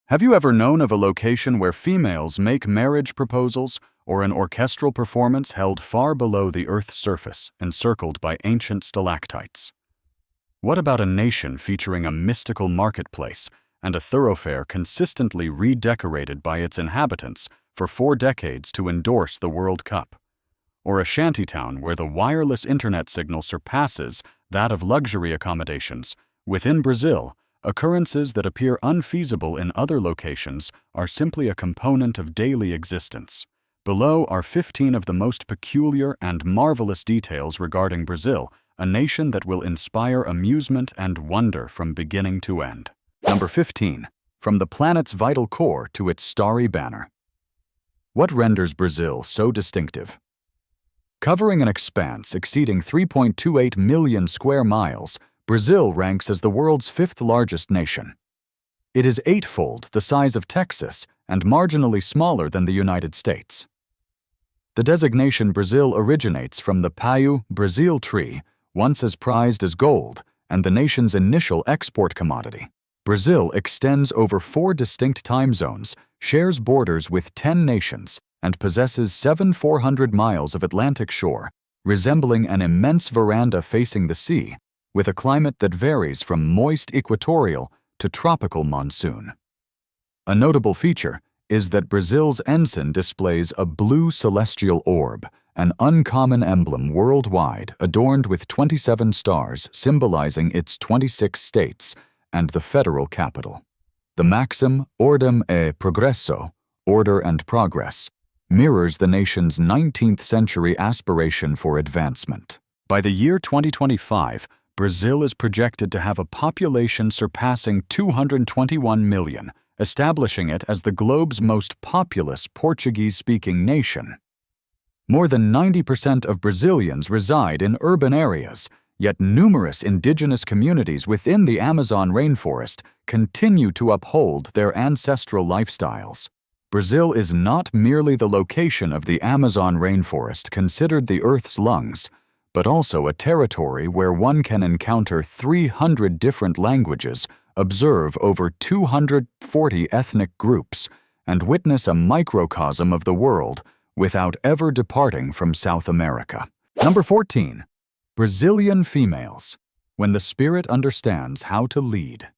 Have you ever known of a location where females make marriage proposals or an orchestral performance held far below the Earth's surface, encircled by ancient stalactites? What about a nation featuring a mystical marketplace and a thoroughfare consistently redecorated by its inhabitants for 4 decades to endorse the World Cup? Or a shantytown where the wireless internet signal surpasses that of luxury accommodations? Within Brazil, occurrences that appear unfeasible in other locations are simply a component of daily existence. Below are 15 of the most peculiar and marvelous details regarding Brazil, a nation that will inspire amusement and wonder from beginning to end. Number 15. From the planet's vital core to its starry banner. What renders Brazil so distinctive? Covering an expanse exceeding 3.28 million square miles, Brazil ranks as the world's 5th largest nation. It is 8-fold the size of Texas and marginally smaller than the United States. The designation Brazil originates from the pau-brasil tree, once as prized as gold, and the nation's initial export commodity. Brazil extends over 4 distinct time zones, shares borders with 10 nations, and possesses 7,400 miles of Atlantic shore, resembling an immense veranda facing the sea, with a climate that varies from moist equatorial to tropical monsoon. A notable feature is that Brazil's ensign displays a blue celestial orb, an uncommon emblem worldwide adorned with 27 stars symbolizing its 26 states and the federal capital. The maxim Ordem e Progresso, order and progress, mirrors the nation's 19th century aspiration for advancement. By the year 2025, Brazil is projected to have a population surpassing 221 million, establishing it as the globe's most populous Portuguese-speaking nation. More than 90% of Brazilians reside in urban areas, yet numerous indigenous communities within the Amazon rainforest continue to uphold their ancestral lifestyles. Brazil is not merely the location of the Amazon rainforest considered the Earth's lungs, but also a territory where one can encounter 300 different languages, observe over 240 ethnic groups, and witness a microcosm of the world without ever departing from South America. Number 14. Brazilian females. When the spirit understands how to lead.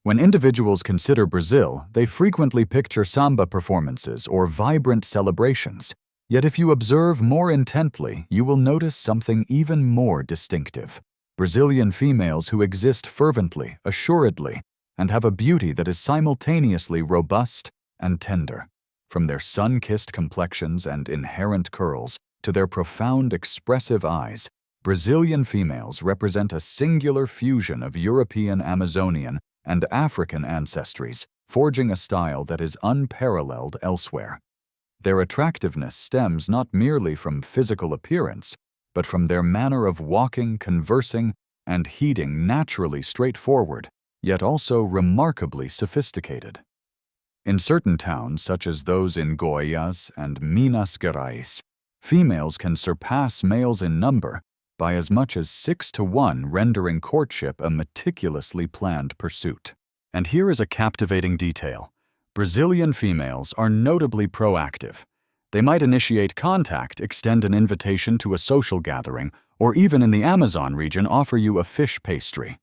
When individuals consider Brazil, they frequently picture samba performances or vibrant celebrations. Yet if you observe more intently, you will notice something even more distinctive. Brazilian females who exist fervently, assuredly, and have a beauty that is simultaneously robust and tender. From their sun-kissed complexions and inherent curls to their profound expressive eyes, Brazilian females represent a singular fusion of European, Amazonian, and African ancestries, forging a style that is unparalleled elsewhere. Their attractiveness stems not merely from physical appearance, but from their manner of walking, conversing, and heeding naturally straightforward, yet also remarkably sophisticated. In certain towns, such as those in Goiás and Minas Gerais, females can surpass males in number by as much as 6-to-1, rendering courtship a meticulously planned pursuit. And here is a captivating detail. Brazilian females are notably proactive. They might initiate contact, extend an invitation to a social gathering, or even in the Amazon region offer you a fish pastry.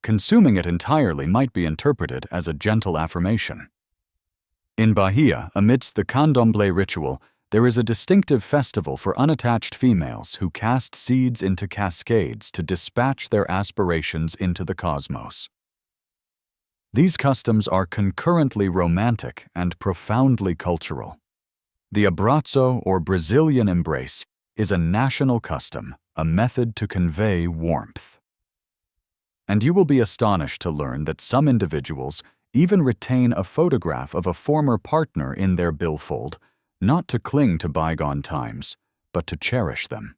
Consuming it entirely might be interpreted as a gentle affirmation. In Bahia, amidst the candomblé ritual, there is a distinctive festival for unattached females who cast seeds into cascades to dispatch their aspirations into the cosmos. These customs are concurrently romantic and profoundly cultural. The abraço, or Brazilian embrace, is a national custom, a method to convey warmth. And you will be astonished to learn that some individuals even retain a photograph of a former partner in their billfold, not to cling to bygone times, but to cherish them.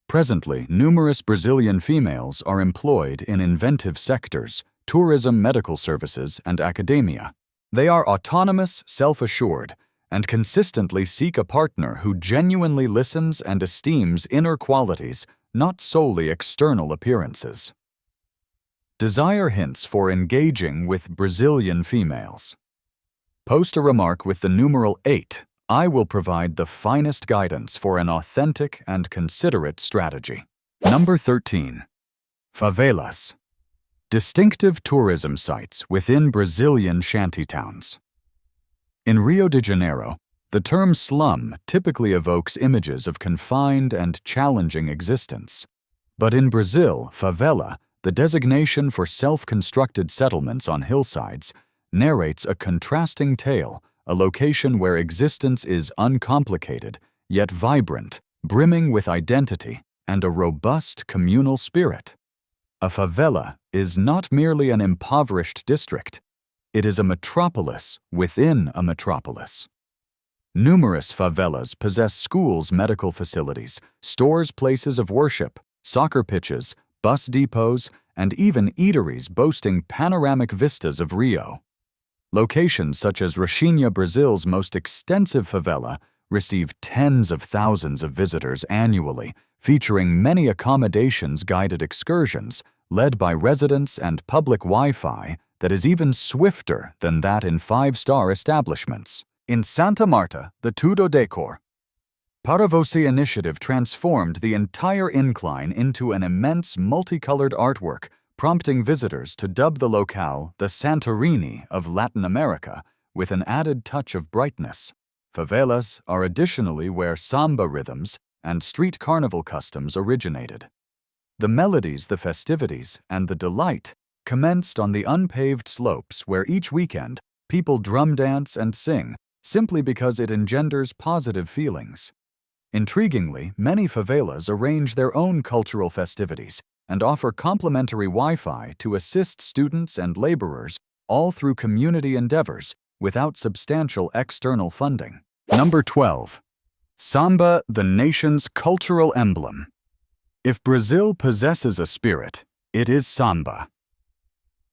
Presently, numerous Brazilian females are employed in inventive sectors, tourism, medical services, and academia. They are autonomous, self-assured, and consistently seek a partner who genuinely listens and esteems inner qualities, not solely external appearances. Desire hints for engaging with Brazilian females. Post a remark with the numeral 8. I will provide the finest guidance for an authentic and considerate strategy. Number 13. Favelas. Distinctive tourism sites within Brazilian shantytowns. In Rio de Janeiro, the term slum typically evokes images of confined and challenging existence. But in Brazil, favela, the designation for self-constructed settlements on hillsides, narrates a contrasting tale, a location where existence is uncomplicated, yet vibrant, brimming with identity and a robust communal spirit. A favela is not merely an impoverished district, it is a metropolis within a metropolis. Numerous favelas possess schools, medical facilities, stores, places of worship, soccer pitches, bus depots, and even eateries boasting panoramic vistas of Rio. Locations such as Rocinha, Brazil's most extensive favela, receive tens of thousands of visitors annually, featuring many accommodations, guided excursions, led by residents and public Wi-Fi that is even swifter than that in five-star establishments. In Santa Marta, the Tudo Decor Paravosi initiative transformed the entire incline into an immense multicolored artwork, prompting visitors to dub the locale the Santorini of Latin America with an added touch of brightness. Favelas are additionally where samba rhythms and street carnival customs originated. The melodies, the festivities, and the delight commenced on the unpaved slopes where each weekend people drum dance and sing simply because it engenders positive feelings. Intriguingly, many favelas arrange their own cultural festivities and offer complimentary Wi-Fi to assist students and laborers, all through community endeavors without substantial external funding. Number 12. Samba, the nation's cultural emblem. If Brazil possesses a spirit, it is samba.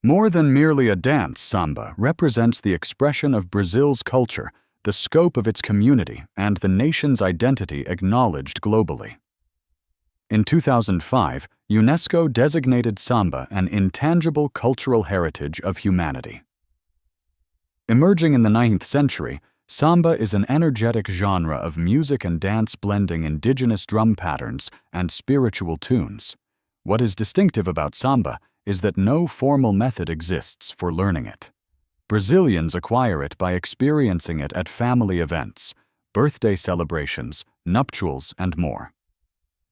More than merely a dance, samba represents the expression of Brazil's culture, the scope of its community, and the nation's identity acknowledged globally. In 2005, UNESCO designated samba an intangible cultural heritage of humanity. Emerging in the 9th century, samba is an energetic genre of music and dance blending indigenous drum patterns and spiritual tunes. What is distinctive about samba is that no formal method exists for learning it. Brazilians acquire it by experiencing it at family events, birthday celebrations, nuptials, and more.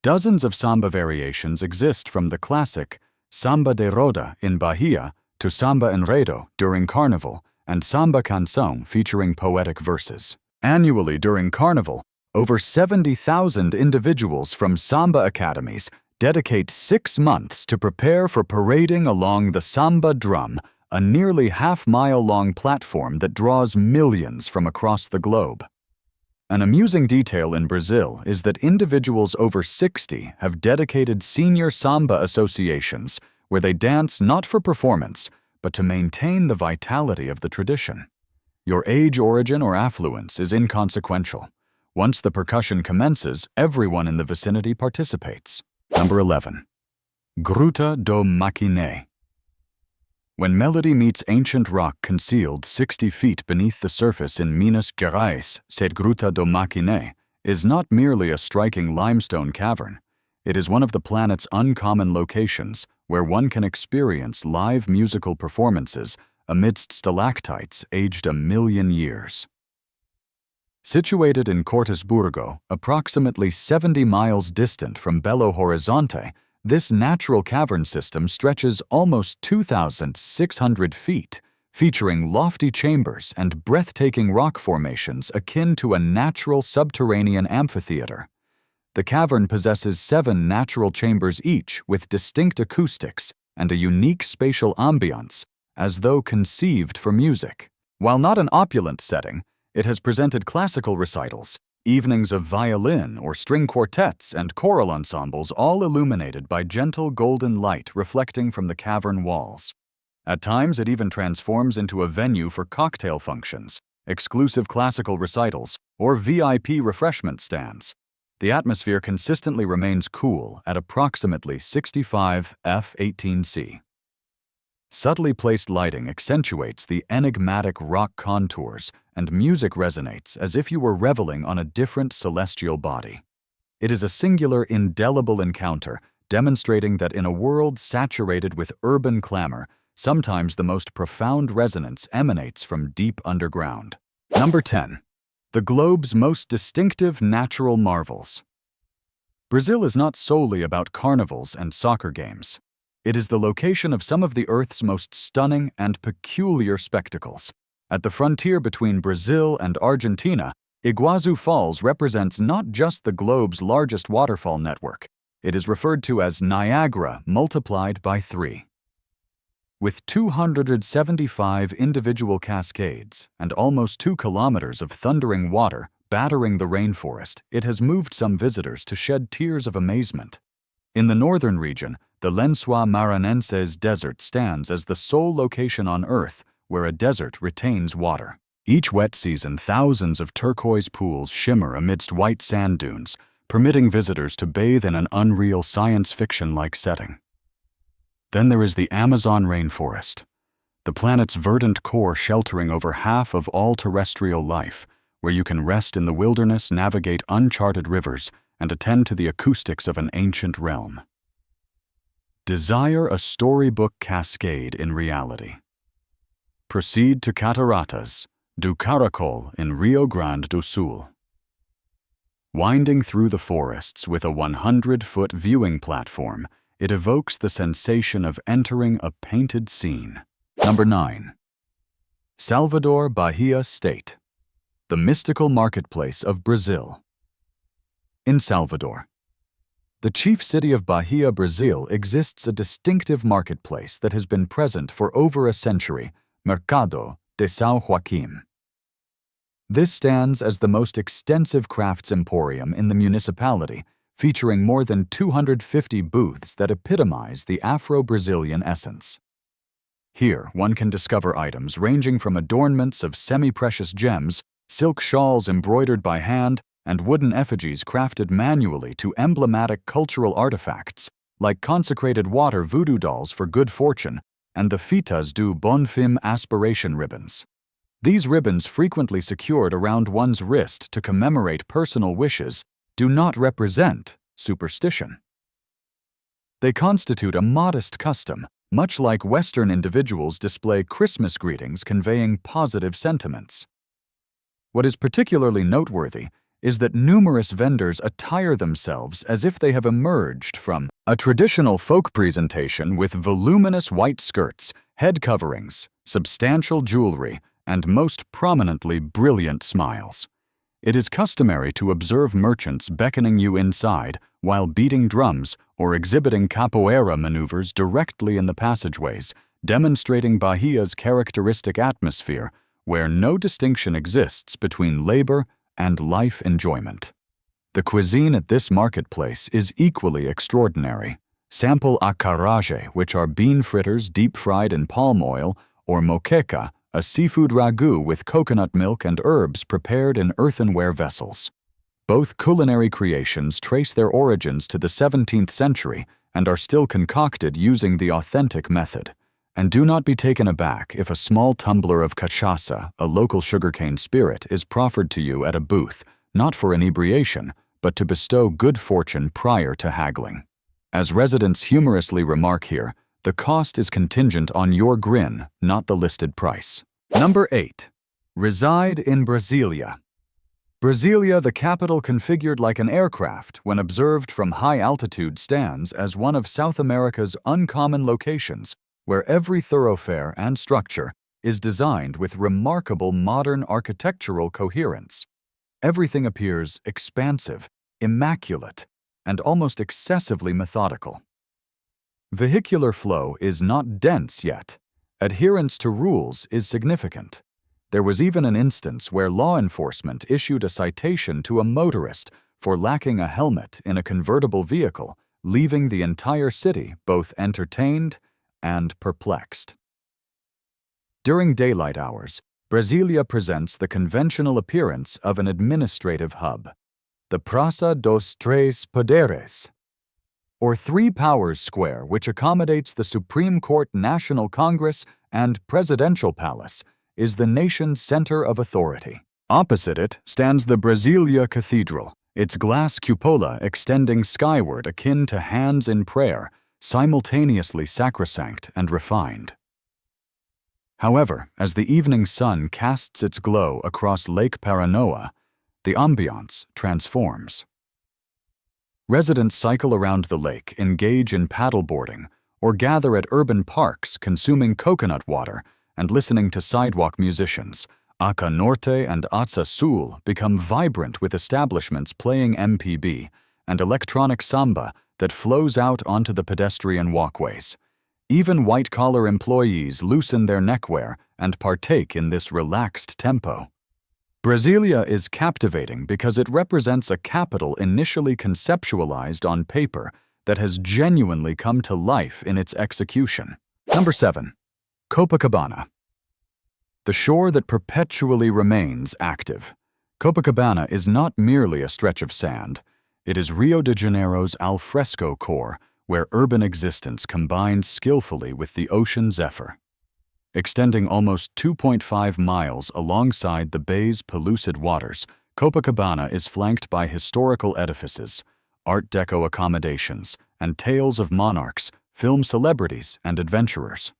Dozens of samba variations exist, from the classic Samba de Roda in Bahia to Samba Enredo during Carnival and Samba Canção featuring poetic verses. Annually during Carnival, over 70,000 individuals from samba academies dedicate 6 months to prepare for parading along the samba drum, a nearly half-mile-long platform that draws millions from across the globe. An amusing detail in Brazil is that individuals over 60 have dedicated senior samba associations where they dance not for performance, but to maintain the vitality of the tradition. Your age, origin, or affluence is inconsequential. Once the percussion commences, everyone in the vicinity participates. Number 11. Gruta do Maquinê. When melody meets ancient rock concealed 60 feet beneath the surface in Minas Gerais, said Gruta do Maquinê is not merely a striking limestone cavern. It is one of the planet's uncommon locations where one can experience live musical performances amidst stalactites aged 1,000,000 years. Situated in Cortesburgo, approximately 70 miles distant from Belo Horizonte, this natural cavern system stretches almost 2,600 feet, featuring lofty chambers and breathtaking rock formations akin to a natural subterranean amphitheater. The cavern possesses 7 natural chambers each with distinct acoustics and a unique spatial ambiance, as though conceived for music. While not an opulent setting, it has presented classical recitals, evenings of violin or string quartets, and choral ensembles, all illuminated by gentle golden light reflecting from the cavern walls. At times, it even transforms into a venue for cocktail functions, exclusive classical recitals, or VIP refreshment stands. The atmosphere consistently remains cool at approximately 65 F18C. Subtly placed lighting accentuates the enigmatic rock contours, and music resonates as if you were reveling on a different celestial body. It is a singular, indelible encounter, demonstrating that in a world saturated with urban clamor, sometimes the most profound resonance emanates from deep underground. Number 10. The globe's most distinctive natural marvels. Brazil is not solely about carnivals and soccer games. It is the location of some of the Earth's most stunning and peculiar spectacles. At the frontier between Brazil and Argentina, Iguazu Falls represents not just the globe's largest waterfall network. It is referred to as Niagara multiplied by 3. With 275 individual cascades and almost 2 kilometers of thundering water battering the rainforest, it has moved some visitors to shed tears of amazement. In the northern region, the Lençóis Maranhenses desert stands as the sole location on Earth where a desert retains water. Each wet season, thousands of turquoise pools shimmer amidst white sand dunes, permitting visitors to bathe in an unreal science fiction-like setting. Then there is the Amazon rainforest, the planet's verdant core sheltering over half of all terrestrial life, where you can rest in the wilderness, navigate uncharted rivers, and attend to the acoustics of an ancient realm. Desire a storybook cascade in reality. Proceed to Cataratas do Caracol in Rio Grande do Sul. Winding through the forests with a 100-foot viewing platform, it evokes the sensation of entering a painted scene. Number 9. Salvador, Bahia State. The mystical marketplace of Brazil. In Salvador, the chief city of Bahia, Brazil, exists a distinctive marketplace that has been present for over a century, Mercado de São Joaquim. This stands as the most extensive crafts emporium in the municipality, featuring more than 250 booths that epitomize the Afro-Brazilian essence. Here, one can discover items ranging from adornments of semi-precious gems, silk shawls embroidered by hand, and wooden effigies crafted manually to emblematic cultural artifacts like consecrated water voodoo dolls for good fortune and the fitas do bonfim aspiration ribbons. These ribbons, frequently secured around one's wrist to commemorate personal wishes, do not represent superstition. They constitute a modest custom, much like Western individuals display Christmas greetings conveying positive sentiments. What is particularly noteworthy is that numerous vendors attire themselves as if they have emerged from a traditional folk presentation with voluminous white skirts, head coverings, substantial jewelry, and most prominently brilliant smiles. It is customary to observe merchants beckoning you inside while beating drums or exhibiting capoeira maneuvers directly in the passageways, demonstrating Bahia's characteristic atmosphere where no distinction exists between labor and life enjoyment. The cuisine at this marketplace is equally extraordinary. Sample acarajé, which are bean fritters deep-fried in palm oil, or moqueca, a seafood ragu with coconut milk and herbs prepared in earthenware vessels. Both culinary creations trace their origins to the 17th century and are still concocted using the authentic method. And do not be taken aback if a small tumbler of cachaça, a local sugarcane spirit, is proffered to you at a booth, not for inebriation, but to bestow good fortune prior to haggling. As residents humorously remark here, the cost is contingent on your grin, not the listed price. Number 8. Reside in Brasília. Brasília, the capital configured like an aircraft when observed from high altitude, stands as one of South America's uncommon locations, where every thoroughfare and structure is designed with remarkable modern architectural coherence. Everything appears expansive, immaculate, and almost excessively methodical. Vehicular flow is not dense yet. Adherence to rules is significant. There was even an instance where law enforcement issued a citation to a motorist for lacking a helmet in a convertible vehicle, leaving the entire city both entertained and perplexed. During daylight hours, Brasília presents the conventional appearance of an administrative hub, the Praça dos Três Poderes, or Three Powers Square, which accommodates the Supreme Court, National Congress, and Presidential Palace, is the nation's center of authority. Opposite it stands the Brasília Cathedral, its glass cupola extending skyward akin to hands in prayer, simultaneously sacrosanct and refined. However, as the evening sun casts its glow across Lake Paranoa, the ambiance transforms. Residents cycle around the lake, engage in paddleboarding, or gather at urban parks consuming coconut water and listening to sidewalk musicians. Aca Norte and Aca Sul become vibrant with establishments playing MPB and electronic samba that flows out onto the pedestrian walkways. Even white-collar employees loosen their neckwear and partake in this relaxed tempo. Brasília is captivating because it represents a capital initially conceptualized on paper that has genuinely come to life in its execution. Number 7. Copacabana. The shore that perpetually remains active. Copacabana is not merely a stretch of sand. It is Rio de Janeiro's alfresco core, where urban existence combines skillfully with the ocean zephyr. Extending almost 2.5 miles alongside the bay's pellucid waters, Copacabana is flanked by historical edifices, Art Deco accommodations, and tales of monarchs, film celebrities, and adventurers.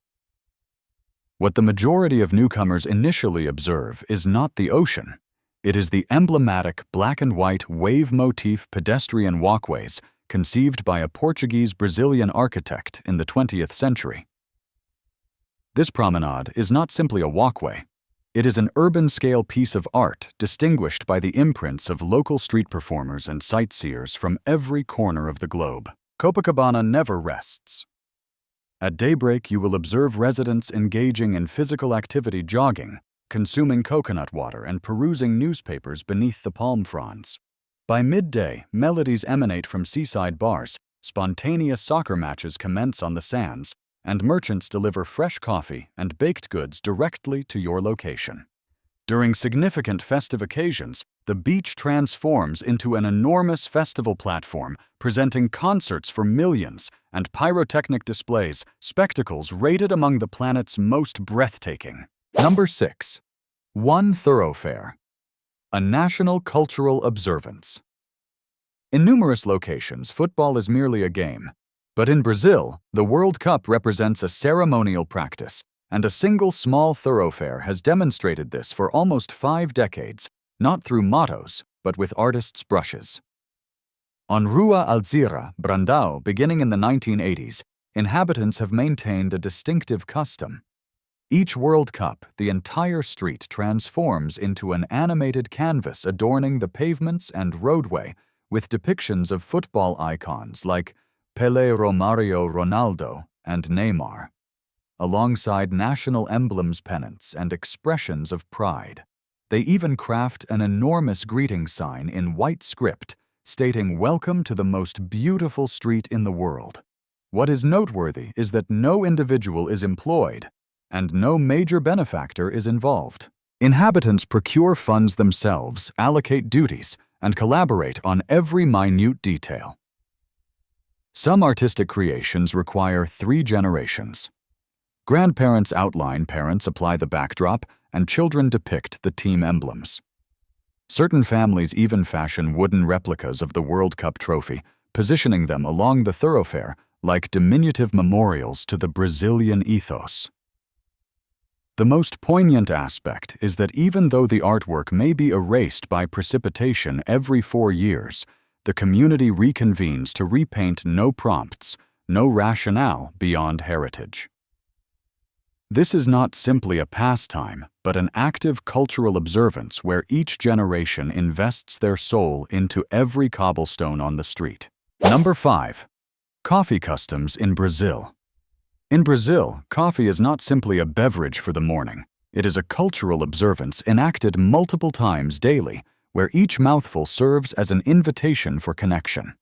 What the majority of newcomers initially observe is not the ocean. It is the emblematic black-and-white wave motif pedestrian walkways conceived by a Portuguese-Brazilian architect in the 20th century. This promenade is not simply a walkway. It is an urban-scale piece of art distinguished by the imprints of local street performers and sightseers from every corner of the globe. Copacabana never rests. At daybreak, you will observe residents engaging in physical activity, jogging, consuming coconut water, and perusing newspapers beneath the palm fronds. By midday, melodies emanate from seaside bars, spontaneous soccer matches commence on the sands, and merchants deliver fresh coffee and baked goods directly to your location. During significant festive occasions, the beach transforms into an enormous festival platform, presenting concerts for millions and pyrotechnic displays, spectacles rated among the planet's most breathtaking. Number 6. One Thoroughfare. A national cultural observance. In numerous locations, football is merely a game. But in Brazil, the World Cup represents a ceremonial practice, and a single small thoroughfare has demonstrated this for almost 5 decades, not through mottos, but with artists' brushes. On Rua Alzira, Brandão, beginning in the 1980s, inhabitants have maintained a distinctive custom. Each World Cup, the entire street transforms into an animated canvas adorning the pavements and roadway with depictions of football icons like Pelé, Romario, Ronaldo, and Neymar, alongside national emblems, pennants, and expressions of pride. They even craft an enormous greeting sign in white script stating "Welcome to the most beautiful street in the world." What is noteworthy is that no individual is employed, and no major benefactor is involved. Inhabitants procure funds themselves, allocate duties, and collaborate on every minute detail. Some artistic creations require 3 generations. Grandparents outline, parents apply the backdrop, and children depict the team emblems. Certain families even fashion wooden replicas of the World Cup trophy, positioning them along the thoroughfare like diminutive memorials to the Brazilian ethos. The most poignant aspect is that even though the artwork may be erased by precipitation every 4 years, the community reconvenes to repaint no prompts, no rationale beyond heritage. This is not simply a pastime, but an active cultural observance where each generation invests their soul into every cobblestone on the street. Number 5. Coffee customs in Brazil. In Brazil, coffee is not simply a beverage for the morning. It is a cultural observance enacted multiple times daily, where each mouthful serves as an invitation for connection.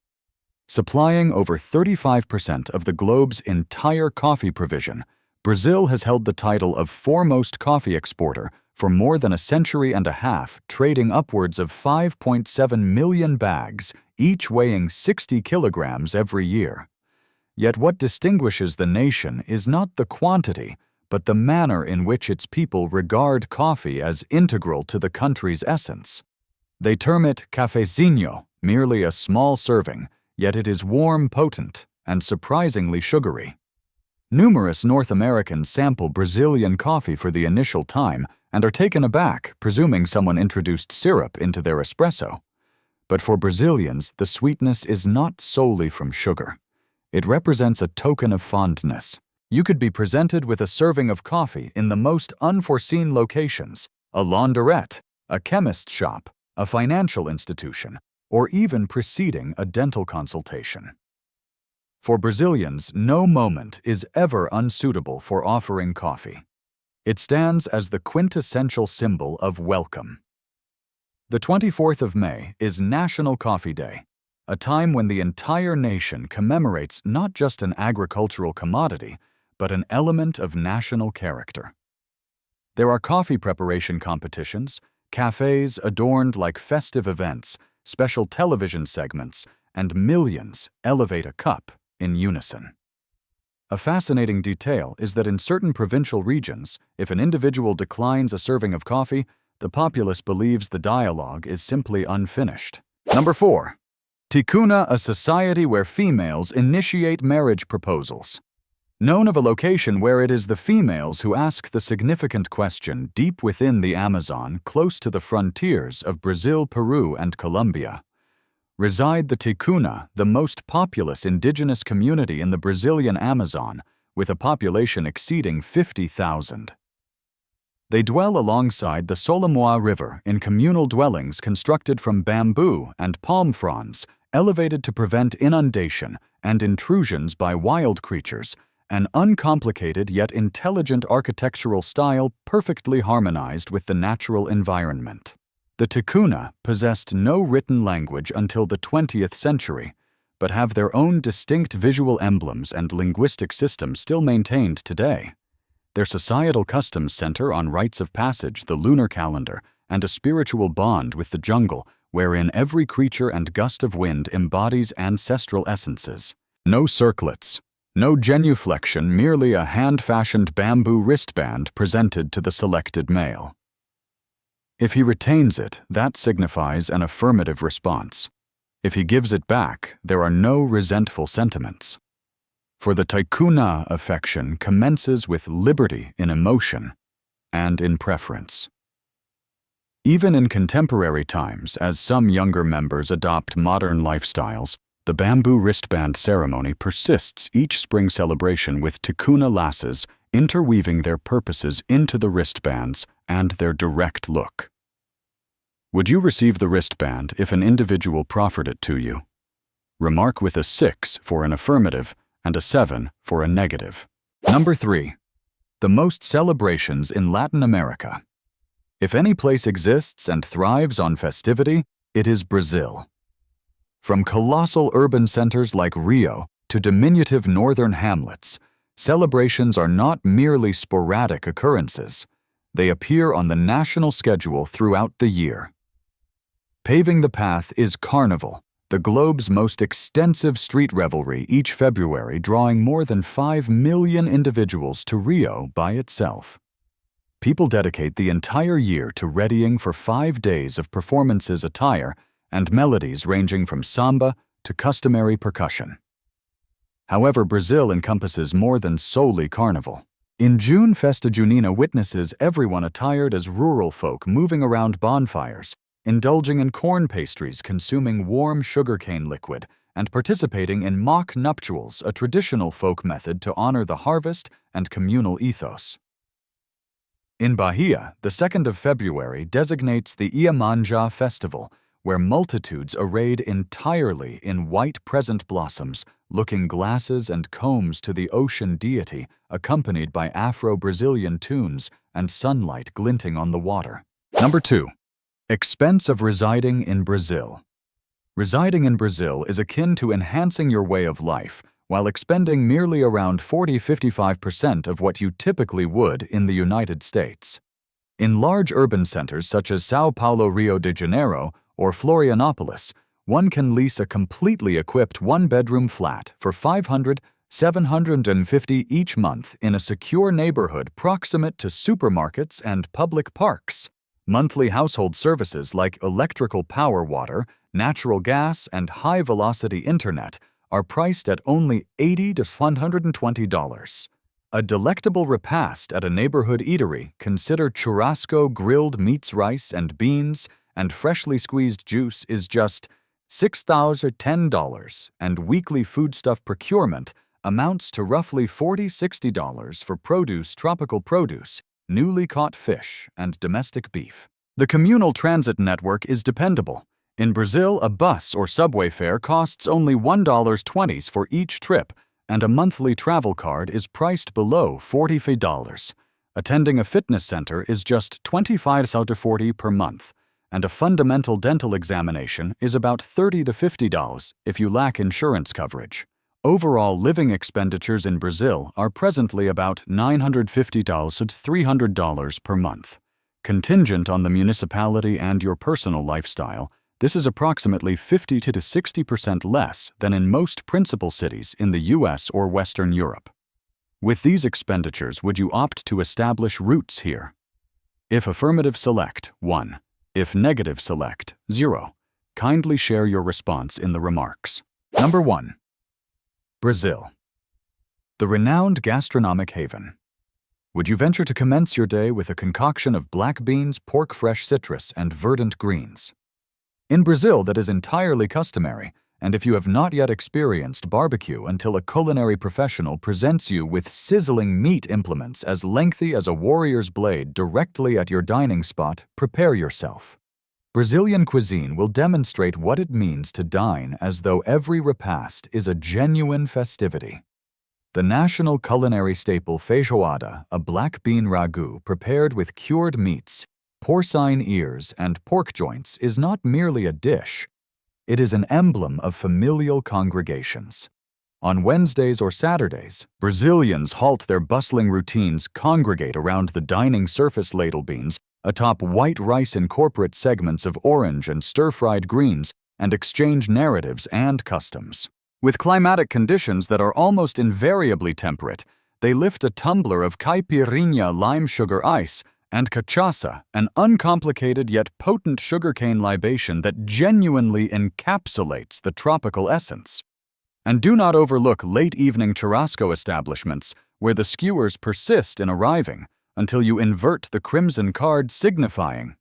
Supplying over 35% of the globe's entire coffee provision, Brazil has held the title of foremost coffee exporter for more than a century and a half, trading upwards of 5.7 million bags, each weighing 60 kilograms every year. Yet what distinguishes the nation is not the quantity, but the manner in which its people regard coffee as integral to the country's essence. They term it cafezinho, merely a small serving, yet it is warm, potent, and surprisingly sugary. Numerous North Americans sample Brazilian coffee for the initial time and are taken aback, presuming someone introduced syrup into their espresso. But for Brazilians, the sweetness is not solely from sugar. It represents a token of fondness. You could be presented with a serving of coffee in the most unforeseen locations: a launderette, a chemist shop, a financial institution, or even preceding a dental consultation. For Brazilians, no moment is ever unsuitable for offering coffee. It stands as the quintessential symbol of welcome. The 24th of May is National Coffee Day, a time when the entire nation commemorates not just an agricultural commodity, but an element of national character. There are coffee preparation competitions, cafes adorned like festive events, special television segments, and millions elevate a cup in unison. A fascinating detail is that in certain provincial regions, if an individual declines a serving of coffee, the populace believes the dialogue is simply unfinished. Number 4. Ticuna, a society where females initiate marriage proposals. Known of a location where it is the females who ask the significant question deep within the Amazon, close to the frontiers of Brazil, Peru, and Colombia, reside the Ticuna, the most populous indigenous community in the Brazilian Amazon, with a population exceeding 50,000. They dwell alongside the Solimões River in communal dwellings constructed from bamboo and palm fronds, elevated to prevent inundation and intrusions by wild creatures, an uncomplicated yet intelligent architectural style perfectly harmonized with the natural environment. The Ticuna possessed no written language until the 20th century, but have their own distinct visual emblems and linguistic systems still maintained today. Their societal customs center on rites of passage, the lunar calendar, and a spiritual bond with the jungle, wherein every creature and gust of wind embodies ancestral essences. No circlets, no genuflection, merely a hand-fashioned bamboo wristband presented to the selected male. If he retains it, that signifies an affirmative response. If he gives it back, there are no resentful sentiments. For the Ticuna, affection commences with liberty in emotion and in preference. Even in contemporary times, as some younger members adopt modern lifestyles, the bamboo wristband ceremony persists each spring celebration with Ticuna lasses interweaving their purposes into the wristbands and their direct look. Would you receive the wristband if an individual proffered it to you? Remark with a 6 for an affirmative and a 7 for a negative. Number 3. The most celebrations in Latin America. If any place exists and thrives on festivity, it is Brazil. From colossal urban centers like Rio to diminutive northern hamlets, celebrations are not merely sporadic occurrences. They appear on the national schedule throughout the year. Paving the path is Carnival, the globe's most extensive street revelry, each February drawing more than 5 million individuals to Rio by itself. People dedicate the entire year to readying for 5 days of performances, attire, and melodies ranging from samba to customary percussion. However, Brazil encompasses more than solely carnival. In June, Festa Junina witnesses everyone attired as rural folk moving around bonfires, indulging in corn pastries, consuming warm sugarcane liquid, and participating in mock nuptials, a traditional folk method to honor the harvest and communal ethos. In Bahia, the 2nd of February designates the Iemanjá festival, where multitudes arrayed entirely in white present blossoms, looking glasses and combs to the ocean deity, accompanied by Afro-Brazilian tunes and sunlight glinting on the water. Number 2. Expense of residing in Brazil. Residing in Brazil is akin to enhancing your way of life while expending merely around 40–55% of what you typically would in the United States. In large urban centers such as São Paulo, Rio de Janeiro, or Florianopolis, one can lease a completely equipped one-bedroom flat for $500 $750 each month in a secure neighborhood proximate to supermarkets and public parks. Monthly household services like electrical power water, natural gas, and high-velocity internet are priced at only $80 to $120. A delectable repast at a neighborhood eatery, consider churrasco, grilled meats, rice, and beans, and freshly squeezed juice is just $6 or $10, and weekly foodstuff procurement amounts to roughly $40–60 for produce, tropical produce, newly caught fish, and domestic beef. The communal transit network is dependable. In Brazil, a bus or subway fare costs only $1.20 for each trip, and a monthly travel card is priced below $45. Attending a fitness center is just $25 to $40 per month, and a fundamental dental examination is about $30 to $50 if you lack insurance coverage. Overall living expenditures in Brazil are presently about $950 to $300 per month. Contingent on the municipality and your personal lifestyle, this is approximately 50 to 60% less than in most principal cities in the US or Western Europe. With these expenditures, would you opt to establish roots here? If affirmative, select 1. If negative, select 0. Kindly share your response in the remarks. Number 1. Brazil. The renowned gastronomic haven. Would you venture to commence your day with a concoction of black beans, pork, fresh citrus, and verdant greens? In Brazil, that is entirely customary, and if you have not yet experienced barbecue until a culinary professional presents you with sizzling meat implements as lengthy as a warrior's blade directly at your dining spot, prepare yourself. Brazilian cuisine will demonstrate what it means to dine as though every repast is a genuine festivity. The national culinary staple feijoada, a black bean ragu prepared with cured meats, porcine ears, and pork joints, is not merely a dish. It is an emblem of familial congregations. On Wednesdays or Saturdays, Brazilians halt their bustling routines, congregate around the dining surface ladle beans, atop white rice in corporate segments of orange and stir-fried greens, and exchange narratives and customs. With climatic conditions that are almost invariably temperate, they lift a tumbler of caipirinha lime sugar ice and cachaça, an uncomplicated yet potent sugarcane libation that genuinely encapsulates the tropical essence. And do not overlook late-evening churrasco establishments where the skewers persist in arriving until you invert the crimson card signifying.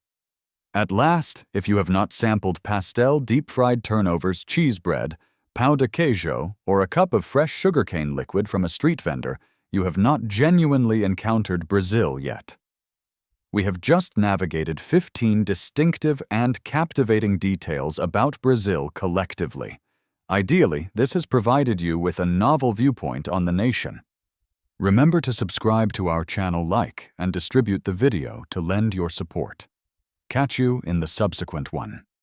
At last, if you have not sampled pastel deep-fried turnovers, cheese bread, pão de queijo, or a cup of fresh sugarcane liquid from a street vendor, you have not genuinely encountered Brazil yet. We have just navigated 15 distinctive and captivating details about Brazil collectively. Ideally, this has provided you with a novel viewpoint on the nation. Remember to subscribe to our channel, like, and distribute the video to lend your support. Catch you in the subsequent one.